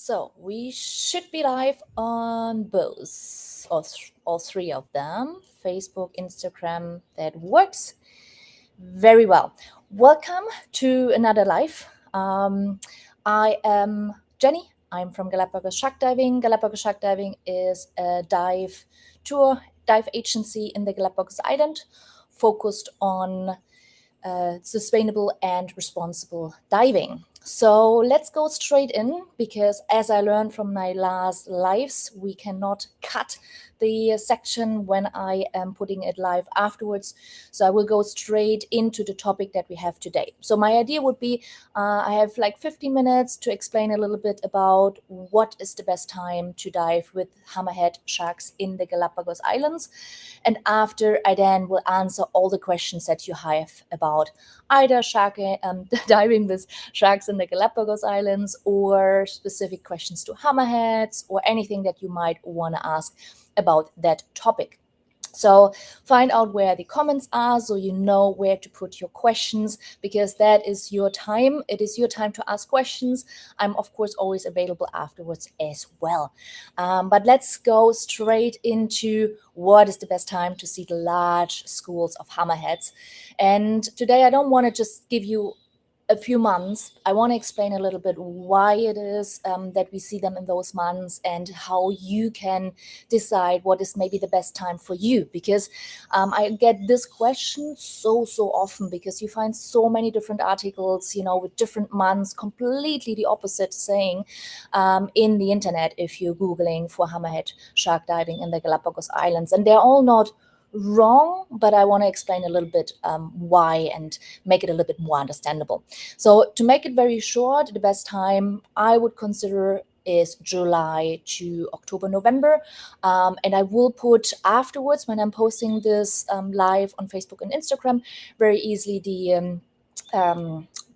So we should be live on both, all three of them, Facebook, Instagram. That works very well. Welcome to another live. I am Jenny. I'm from Galapagos Shark Diving. Galapagos Shark Diving is a dive agency in the Galapagos Island, focused on sustainable and responsible diving. So let's go straight in, because as I learned from my last lives, we cannot cut the section when I am putting it live afterwards. So I will go straight into the topic that we have today. So my idea would be I have like 15 minutes to explain a little bit about what is the best time to dive with hammerhead sharks in the Galapagos Islands. And after, I then will answer all the questions that you have about either diving with sharks in the Galapagos Islands, or specific questions to hammerheads, or anything that you might want to ask about that topic. So find out where the comments are, so you know where to put your questions, because that is your time. It is your time to ask questions. I'm, of course, always available afterwards as well. But let's go straight into what is the best time to see the large schools of hammerheads. And today I don't want to just give you a few months. I want to explain a little bit why it is that we see them in those months, and how you can decide what is maybe the best time for you. Because I get this question so often, because you find so many different articles, with different months, completely the opposite saying in the internet if you're Googling for hammerhead shark diving in the Galapagos Islands. And they're all not wrong, but I want to explain a little bit why, and make it a little bit more understandable. So to make it very short, the best time I would consider is July to October, November. And I will put afterwards, when I'm posting this live on Facebook and Instagram, very easily the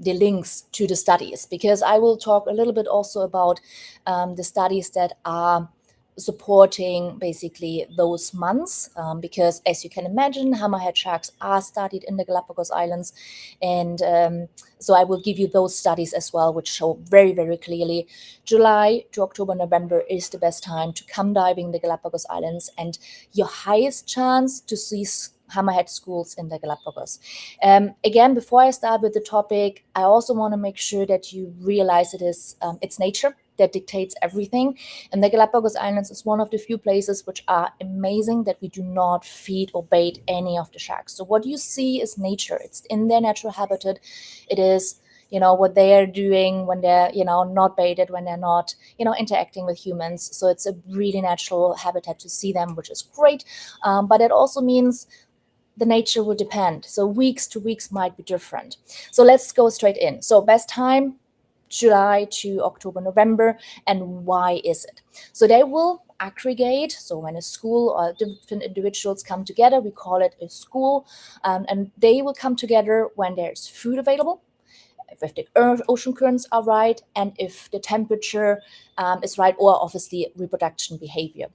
links to the studies, because I will talk a little bit also about the studies that are supporting basically those months, because as you can imagine, hammerhead sharks are studied in the Galapagos Islands. And so I will give you those studies as well, which show very clearly July to October, November is the best time to come diving the Galapagos Islands, and your highest chance to see hammerhead schools in the Galapagos. Again, before I start with the topic, I also want to make sure that you realize it's nature that dictates everything. And the Galapagos Islands is one of the few places which are amazing that we do not feed or bait any of the sharks. So what you see is nature. It's in their natural habitat. It is what they are doing when they're not baited, when they're not interacting with humans. So it's a really natural habitat to see them, which is great. But it also means the nature will depend. So weeks to weeks might be different. So let's go straight in. So best time, July to October, November. And why is it? So they will aggregate. So when a school or different individuals come together, we call it a school. And they will come together when there's food available, if the ocean currents are right, and if the temperature is right, or obviously reproduction behavior.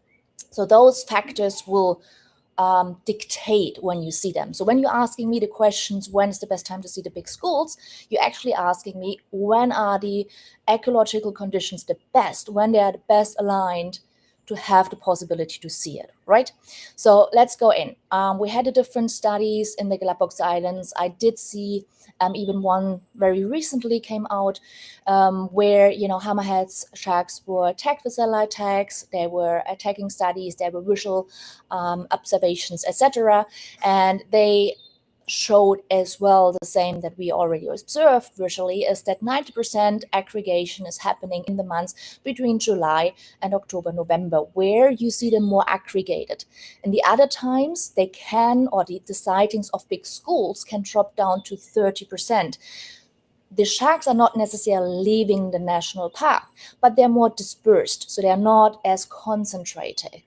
So those factors will dictate when you see them. So when you're asking me the questions, when is the best time to see the big schools, you're actually asking me, when are the ecological conditions the best, when they are the best aligned to have the possibility to see it, right? So let's go in. We had the different studies in the Galapagos Islands. I did see even one very recently came out where hammerheads sharks were tagged with satellite tags. They were tagging studies. There were visual observations, etc. And they showed as well the same that we already observed visually, is that 90% aggregation is happening in the months between July and October, November, where you see them more aggregated. In the other times, they can, or the sightings of big schools can drop down to 30%. The sharks are not necessarily leaving the national park, but they're more dispersed. So they're not as concentrated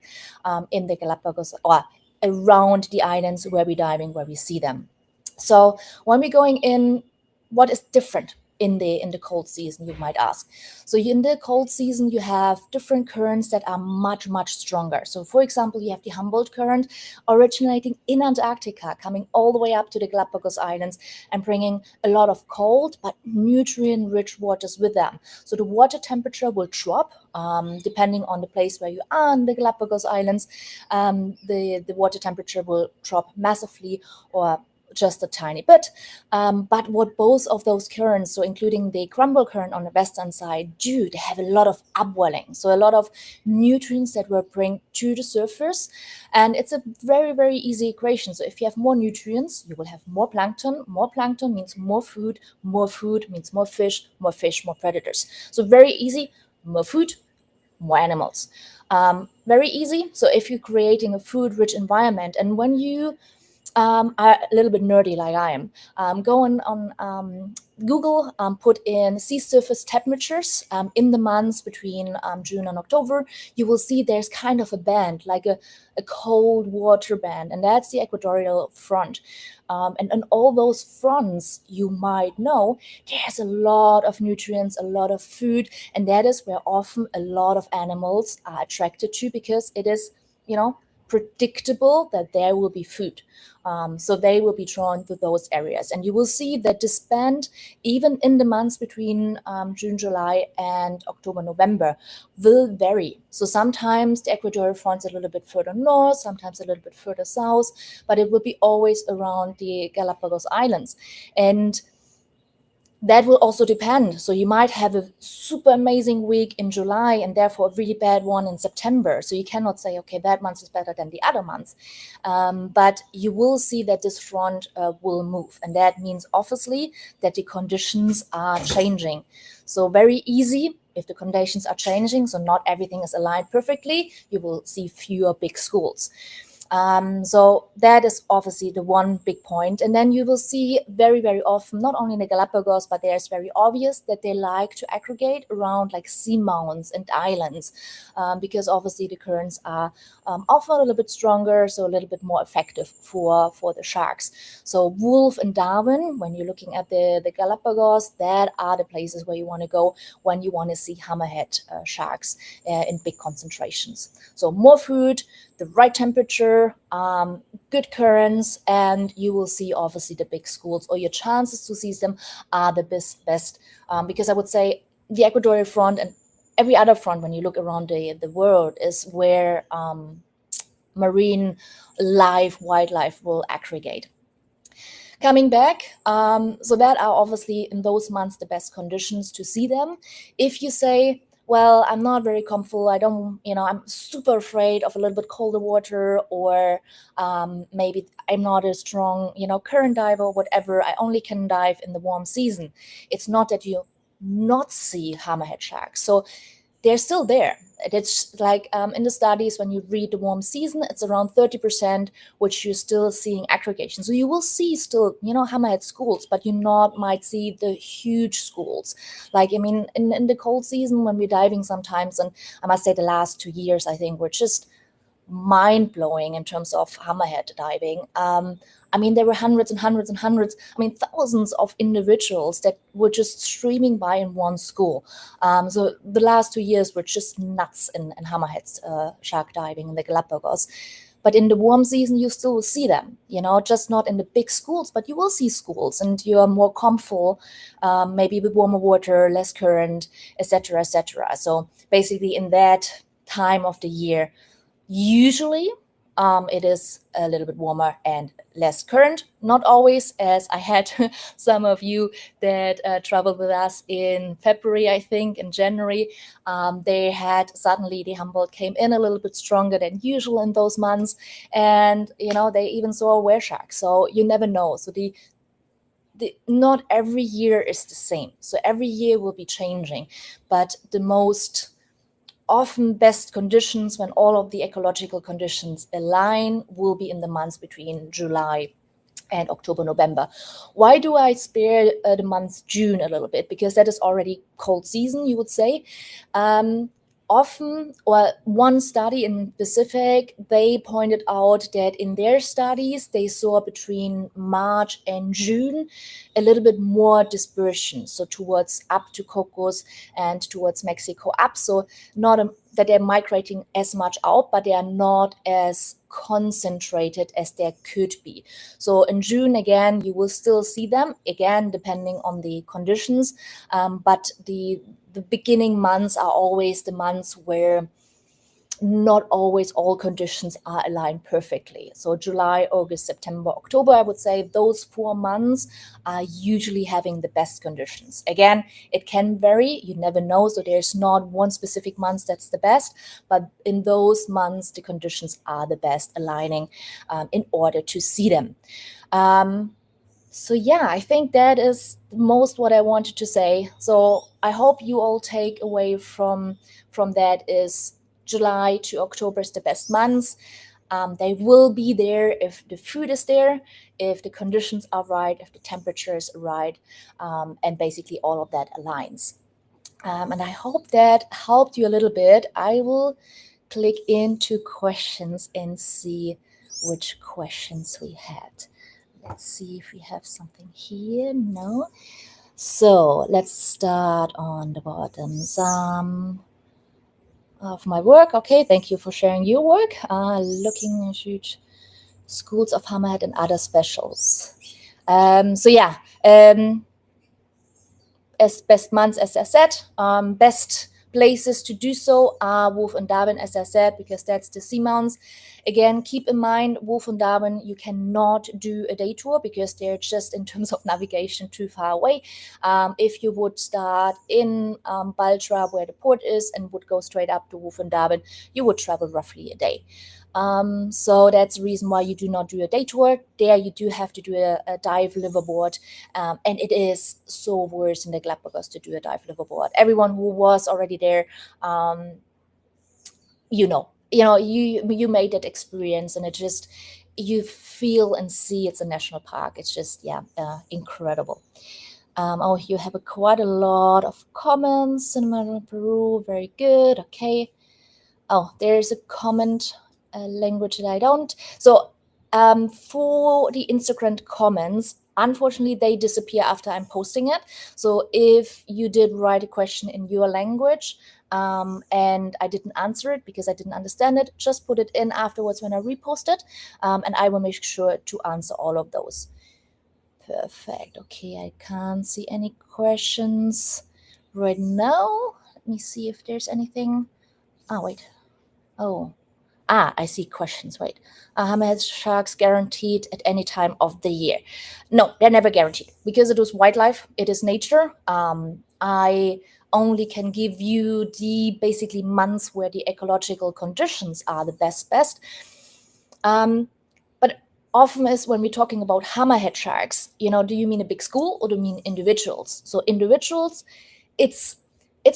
in the Galapagos or around the islands where we're diving, where we see them. So when we're going in, what is different in the cold season, you might ask. So in the cold season, you have different currents that are much, much stronger. So for example, you have the Humboldt current originating in Antarctica, coming all the way up to the Galapagos Islands and bringing a lot of cold but nutrient-rich waters with them. So the water temperature will drop depending on the place where you are in the Galapagos Islands. The water temperature will drop massively or just a tiny bit. But what both of those currents, so including the Crumble current on the western side, do, they have a lot of upwelling. So a lot of nutrients that will bring to the surface. And it's a very, very easy equation. So if you have more nutrients, you will have more plankton. More plankton means more food means more fish, more predators. So very easy, more food, more animals. Very easy. So if you're creating a food-rich environment, and when you are a little bit nerdy like I am, go on Google, put in sea surface temperatures in the months between June and October, you will see there's kind of a band, like a cold water band, and that's the equatorial front. And on all those fronts, you might know there's a lot of nutrients, a lot of food, and that is where often a lot of animals are attracted to, because it is, predictable that there will be food. So they will be drawn to those areas. And you will see that this band, even in the months between June, July, and October, November, will vary. So sometimes the equatorial front's a little bit further north, sometimes a little bit further south, but it will be always around the Galapagos Islands. And that will also depend. So you might have a super amazing week in July and therefore a really bad one in September. So you cannot say, okay, that month is better than the other months. But you will see that this front will move. And that means obviously that the conditions are changing. So very easy. If the conditions are changing, so not everything is aligned perfectly, you will see fewer big schools. So that is obviously the one big point. And then you will see very, very often, not only in the Galapagos, but there's very obvious that they like to aggregate around like seamounts and islands, because obviously the currents are often a little bit stronger, so a little bit more effective for the sharks. So Wolf and Darwin, when you're looking at the Galapagos, that are the places where you want to go when you want to see hammerhead sharks in big concentrations. So more food, the right temperature, good currents, and you will see obviously the big schools, or your chances to see them are the best, because I would say the equatorial front and every other front, when you look around the world, is where marine wildlife will aggregate. Coming back, so that are obviously in those months the best conditions to see them. If you say, well, I'm not very comfortable, I don't, I'm super afraid of a little bit colder water, or maybe I'm not a strong, current diver or whatever, I only can dive in the warm season. It's not that you not see hammerhead sharks. So they're still there. It's like in the studies, when you read the warm season, it's around 30%, which you're still seeing aggregation. So you will see still, hammerhead schools, but you might see the huge schools. Like, I mean, in the cold season, when we're diving sometimes, and I must say the last 2 years, I think, were just mind-blowing in terms of hammerhead diving. I mean, there were hundreds and hundreds and hundreds, thousands of individuals that were just streaming by in one school. So the last 2 years were just nuts in hammerheads shark diving in the Galapagos. But in the warm season, you still will see them, just not in the big schools, but you will see schools, and you are more comfortable, maybe with warmer water, less current, etc., etc. So basically in that time of the year, usually it is a little bit warmer and less current. Not always, as I had some of you that traveled with us in February, I think, in January. They had suddenly, the Humboldt came in a little bit stronger than usual in those months. And, they even saw a were shark. So you never know. So not every year is the same. So every year will be changing. But the most often best conditions, when all of the ecological conditions align, will be in the months between July and October, November. Why do I spare the month June a little bit? Because that is already cold season, you would say. often, or one study in specific, they pointed out that in their studies, they saw between March and June a little bit more dispersion. So towards up to Cocos and towards Mexico up. So not that they're migrating as much out, but they are not as concentrated as there could be. So in June, again, you will still see them, again, depending on the conditions. But the beginning months are always the months where not always all conditions are aligned perfectly. So July, August, September, October, I would say those 4 months are usually having the best conditions. Again, it can vary, you never know. So there's not one specific month that's the best, but in those months, the conditions are the best aligning in order to see them. So yeah, I think that is most what I wanted to say. So I hope you all take away from that is July to October is the best months. They will be there if the food is there, if the conditions are right, if the temperatures are right, and basically all of that aligns. And I hope that helped you a little bit. I will click into questions and see which questions we had. Let's see if we have something here. No. So let's start on the bottom. Some of my work. Okay, thank you for sharing your work. Looking at schools of Hammerhead and other specials. So yeah, as best months, as I said, best places to do so are Wolf and Darwin, as I said, because that's the seamounts. Again, keep in mind, Wolf and Darwin, you cannot do a day tour because they're just, in terms of navigation, too far away. If you would start in Baltra, where the port is, and would go straight up to Wolf and Darwin, you would travel roughly a day. So that's the reason why you do not do a day tour. There you do have to do a dive liveaboard, and it is so worse in the Galapagos to do a dive liveaboard. Everyone who was already there, you made that experience, and it just, you feel and see it's a national park. It's just, incredible. Oh, you have quite a lot of comments. Cinema Peru, very good. Okay. Oh, there's a comment, language that I don't. So for the Instagram comments, unfortunately, they disappear after I'm posting it. So if you did write a question in your language and I didn't answer it because I didn't understand it, just put it in afterwards when I repost it, and I will make sure to answer all of those. Perfect. Okay, I can't see any questions right now. Let me see if there's anything. Oh, wait. Oh, I see questions. Wait. Hammerhead sharks guaranteed at any time of the year? No, they're never guaranteed because it is wildlife. It is nature. I only can give you the basically months where the ecological conditions are the best. But often is when we're talking about hammerhead sharks, do you mean a big school or do you mean individuals? So individuals, it's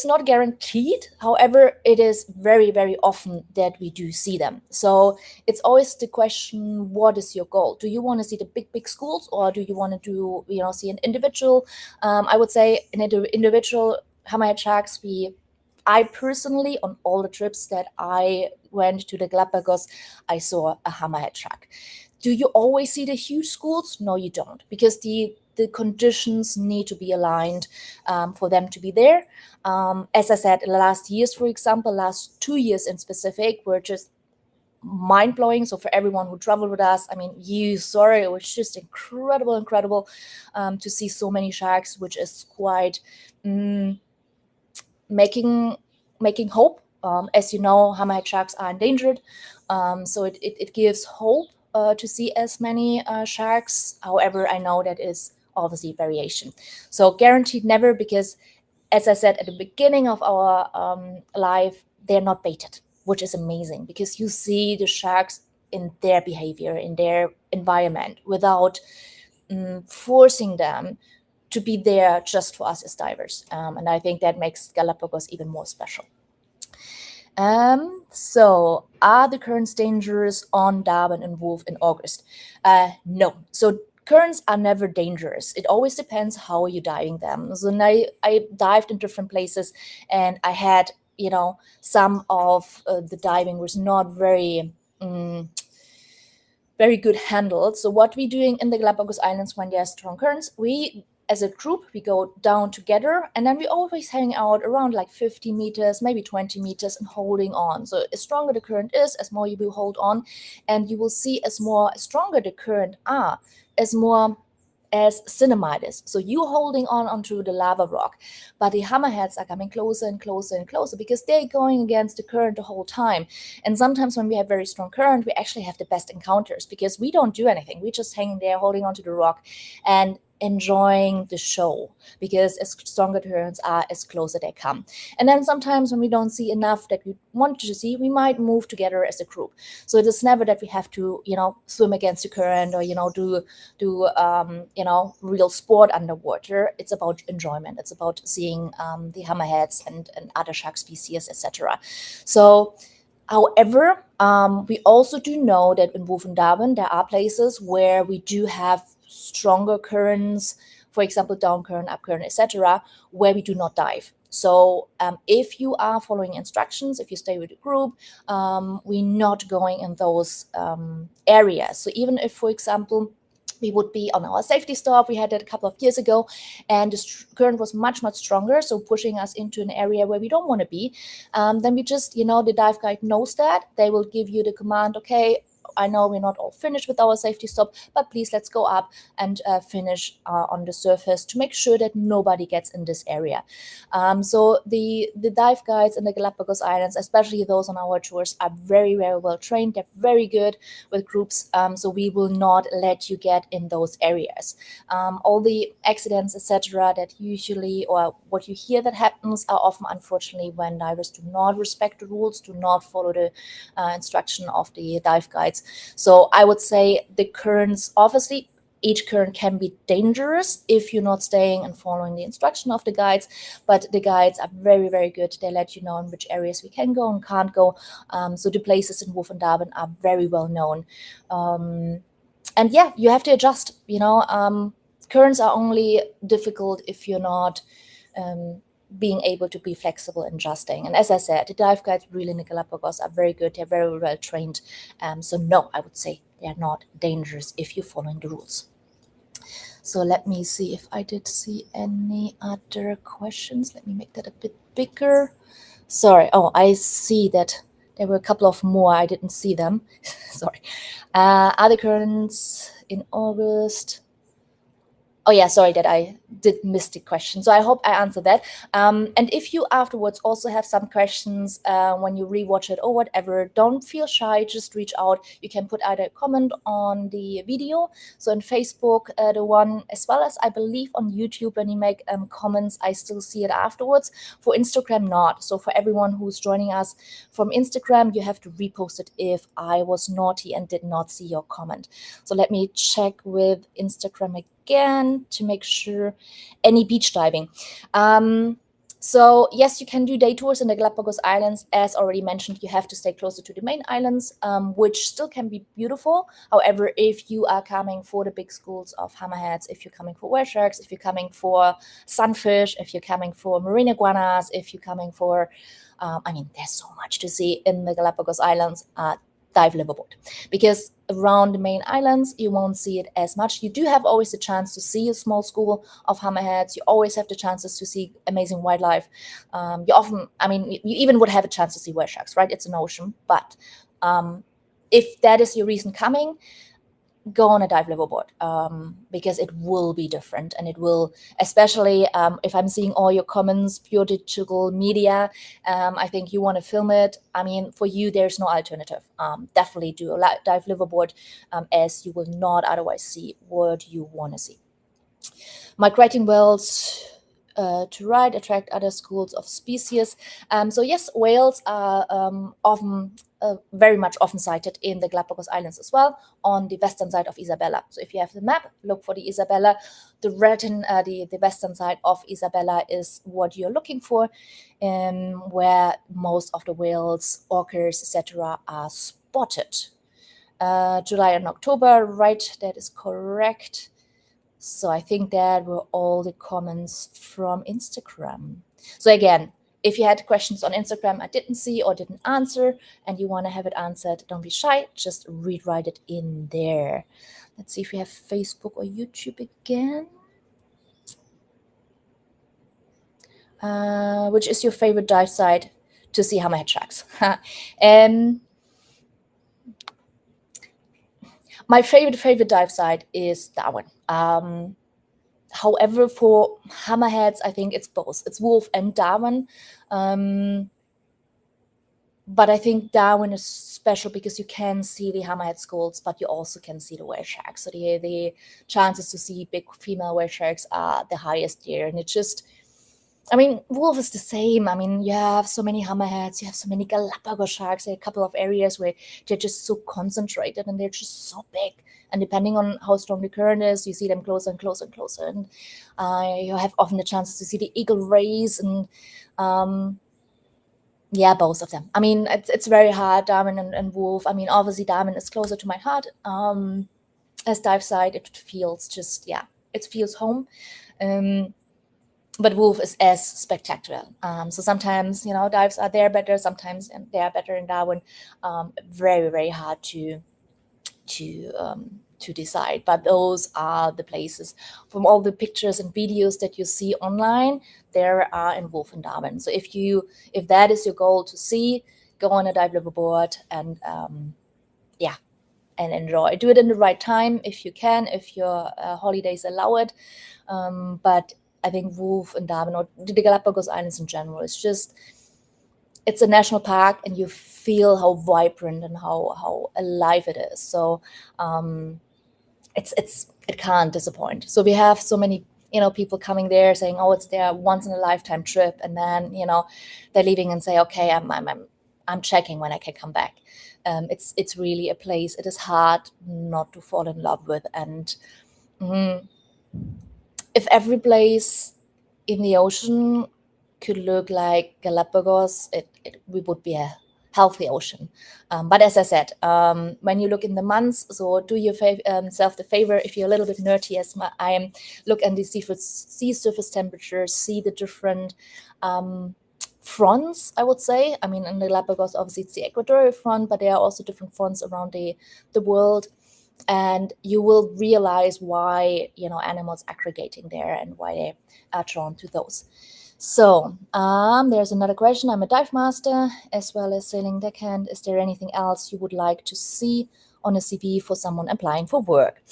not guaranteed. However, it is very, very often that we do see them. So it's always the question, what is your goal? Do you want to see the big schools, or do you want to do, see an individual? I would say an individual hammerhead sharks, I personally, on all the trips that I went to the Galapagos, I saw a hammerhead shark. Do you always see the huge schools? No, you don't, because the conditions need to be aligned for them to be there. As I said, in the last years, for example, last 2 years in specific, were just mind-blowing. So for everyone who traveled with us, I mean, you saw it. It was just incredible to see so many sharks, which is quite making hope. As you know, hammerhead sharks are endangered, so it gives hope to see as many sharks. However, I know that is obviously variation. So guaranteed never, because as I said at the beginning of our live, they're not baited, which is amazing because you see the sharks in their behavior, in their environment, without forcing them to be there just for us as divers. And I think that makes Galapagos even more special. So are the currents dangerous on Darwin and Wolf in August? No. So currents are never dangerous. It always depends how you're diving them. So I dived in different places, and I had some of the diving was not very very good handled. So what we're doing in the Galapagos Islands when there are strong currents, we as a group, we go down together, and then we always hang out around like 50 meters, maybe 20 meters, and holding on. So as stronger the current is, as more you will hold on, and you will see as stronger the current are, as cinemite is. So you holding on onto the lava rock, but the hammerheads are coming closer and closer and closer because they're going against the current the whole time. And sometimes when we have very strong current, we actually have the best encounters because we don't do anything. We're just hanging there, holding onto the rock and enjoying the show, because as stronger the currents are, as closer they come. And then sometimes when we don't see enough that we want to see, we might move together as a group. So it is never that we have to, swim against the current or, do real sport underwater. It's about enjoyment. It's about seeing the hammerheads and other shark species, etc. So however, we also do know that in Darwin there are places where we do have stronger currents, for example, down current, up current, etc., where we do not dive. So if you are following instructions, if you stay with the group, we're not going in those areas. So even if, for example, we would be on our safety stop, we had it a couple of years ago, and the current was much, much stronger, so pushing us into an area where we don't want to be, then we just, the dive guide knows that. They will give you the command, okay, I know we're not all finished with our safety stop, but please let's go up and finish on the surface to make sure that nobody gets in this area. So the dive guides in the Galapagos Islands, especially those on our tours, are very, very well trained. They're very good with groups, so we will not let you get in those areas. All the accidents, etc., that usually, or what you hear that happens, are often, unfortunately, when divers do not respect the rules, do not follow the instruction of the dive guides. So I would say the currents, obviously, each current can be dangerous if you're not staying and following the instruction of the guides, but the guides are very, very good. They let you know in which areas we can go and can't go. So the places in Darwin are very well known. And yeah, you have to adjust, currents are only difficult if you're not being able to be flexible and adjusting. And as I said, the dive guides really in the Galapagos are very good. They're very well trained. So no, I would say they're not dangerous if you're following the rules. So let me see if I did see any other questions. Let me make that a bit bigger. Sorry. Oh, I see that there were a couple of more. I didn't see them. Sorry. Are the currents in August? Oh yeah, sorry that I did miss the question. So I hope I answered that. And if you afterwards also have some questions when you rewatch it or whatever, don't feel shy, just reach out. You can put either a comment on the video, so on Facebook, the one, as well as I believe on YouTube, when you make comments, I still see it afterwards. For Instagram, not. So for everyone who's joining us from Instagram, you have to repost it if I was naughty and did not see your comment. So let me check with Instagram again to make sure. Any beach diving. So yes, you can do day tours in the Galapagos Islands. As already mentioned, you have to stay closer to the main islands, which still can be beautiful. However, if you are coming for the big schools of hammerheads, if you're coming for whale sharks, if you're coming for sunfish, if you're coming for marine iguanas, if you're coming for, there's so much to see in the Galapagos Islands. Dive liveaboard, because around the main islands you won't see it as much. You do have always the chance to see a small school of hammerheads. You always have the chances to see amazing wildlife. You often, you even would have a chance to see whale sharks, right? It's an ocean. But if that is your reason coming, go on a dive liveaboard, because it will be different, and it will, especially if I'm seeing all your comments, pure digital media, I think you want to film it. For you, there's no alternative. Definitely do a dive liveaboard, as you will not otherwise see what you want to see. Migrating whales to ride attract other schools of species. So yes, whales are often very much often sighted in the Galapagos Islands as well, on the western side of Isabella. So if you have the map, look for the Isabella. The western side of Isabella is what you're looking for, where most of the whales, orcas, etc. are spotted. July and October, right? That is correct. So I think that were all the comments from Instagram. So again, if you had questions on Instagram I didn't see or didn't answer and you want to have it answered, don't be shy, just rewrite it in there. Let's see if we have Facebook or YouTube again. Which is your favorite dive site to see hammerhead sharks? My favorite dive site is Darwin. However, for hammerheads, I think it's both. It's Wolf and Darwin. But I think Darwin is special because you can see the hammerhead skulls, but you also can see the whale sharks. So the chances to see big female whale sharks are the highest there. And it's just, I mean, Wolf is the same. I mean, you have so many hammerheads, you have so many Galapagos sharks. There are a couple of areas where they're just so concentrated and they're just so big. And depending on how strong the current is, you see them closer and closer and closer. And you have often the chances to see the eagle rays and yeah, both of them. I mean, it's very hard, Darwin and Wolf. I mean, obviously Darwin is closer to my heart. As dive site, it feels just, yeah, it feels home. But Wolf is as spectacular. So sometimes, you know, dives are there better, sometimes they are better in Darwin. Very, very hard to decide, but those are the places. From all the pictures and videos that you see online, there are in Wolf and Darwin. So if that is your goal to see, go on a dive liveaboard and yeah, and enjoy. Do it in the right time if you can, if your holidays allow it. But I think Wolf and Darwin, or the Galapagos Islands in general, it's a national park and you feel how vibrant and how alive it is. So it can't disappoint. So we have so many, you know, people coming there saying, oh, it's their once in a lifetime trip, and then, you know, they're leaving and say, okay, I'm checking when I can come back. It's really a place it is hard not to fall in love with. And if every place in the ocean could look like Galapagos, we would be a healthy ocean. But as I said, when you look in the months, so do yourself the favor, if you're a little bit nerdy as I am, look at the sea surface temperatures, see the different fronts, I would say. I mean, in the Galapagos, obviously it's the equatorial front, but there are also different fronts around the world. And you will realize why, you know, animals aggregating there and why they are drawn to those. So there's another question. I'm a dive master as well as sailing deckhand. Is there anything else you would like to see on a CV for someone applying for work?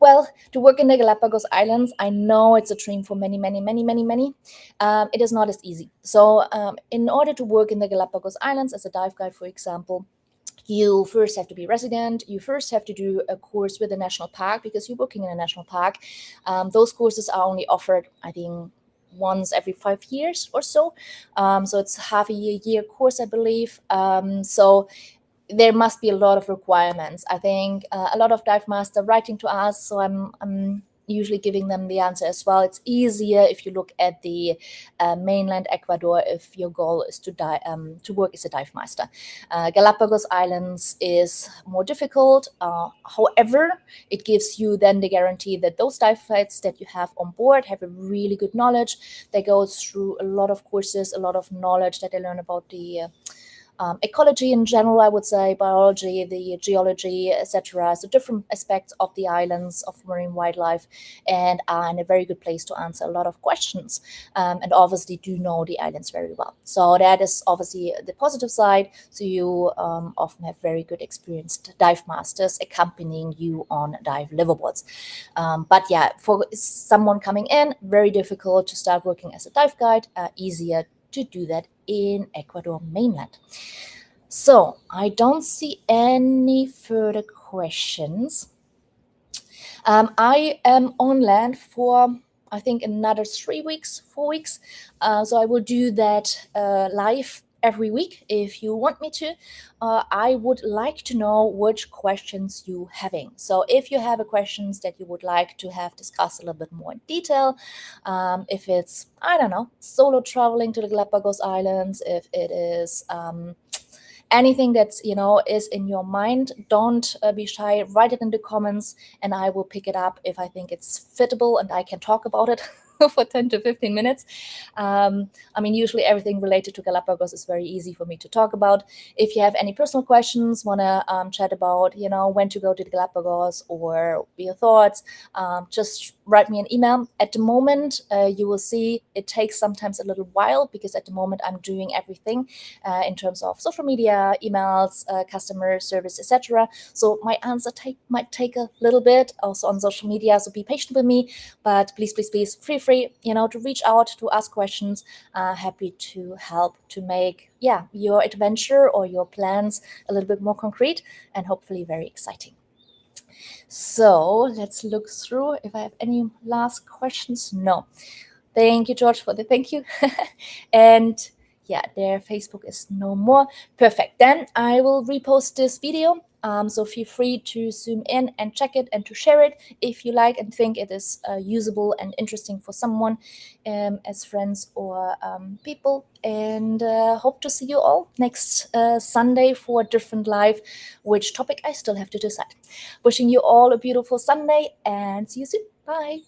Well, to work in the Galapagos Islands, I know it's a dream for many. It is not as easy. So in order to work in the Galapagos Islands as a dive guide, for example, you first have to be resident. You first have to do a course with the national park because you're working in a national park. Those courses are only offered, I think, once every 5 years or so. So it's half a year course, I believe. So there must be a lot of requirements. I think a lot of dive masters writing to us, so I'm usually giving them the answer as well. It's easier if you look at the mainland Ecuador if your goal is to work as a dive master. Galapagos Islands is more difficult. However, it gives you then the guarantee that those dive guides that you have on board have a really good knowledge. They go through a lot of courses, a lot of knowledge that they learn about the ecology in general, I would say, biology, the geology, etc. So different aspects of the islands, of marine wildlife, and are in a very good place to answer a lot of questions. And obviously do know the islands very well. So that is obviously the positive side. So you often have very good experienced dive masters accompanying you on dive liveaboards. But yeah, for someone coming in, very difficult to start working as a dive guide, easier to do that in Ecuador mainland. So I don't see any further questions. I am on land for, I think, another 4 weeks. So I will do that live every week if you want me to. I would like to know which questions you having. So if you have questions that you would like to have discussed a little bit more in detail, if it's, I don't know, solo traveling to the Galapagos Islands, if it is anything that's, you know, is in your mind, don't be shy, write it in the comments and I will pick it up if I think it's fittable and I can talk about it. for 10 to 15 minutes. I mean, usually everything related to Galapagos is very easy for me to talk about. If you have any personal questions, want to chat about, when to go to the Galapagos or your thoughts, just write me an email. At the moment, you will see it takes sometimes a little while, because at the moment I'm doing everything in terms of social media, emails, customer service, etc. So my answer might take a little bit also on social media. So be patient with me, but please, please, please feel free, to reach out, to ask questions. Happy to help to make, your adventure or your plans a little bit more concrete and hopefully very exciting. So let's look through if I have any last questions. No. Thank you, George, for the thank you. And their Facebook is no more. Perfect. Then I will repost this video. So feel free to zoom in and check it and to share it if you like and think it is usable and interesting for someone as friends or people. And hope to see you all next Sunday for a different live, which topic I still have to decide. Wishing you all a beautiful Sunday and see you soon. Bye.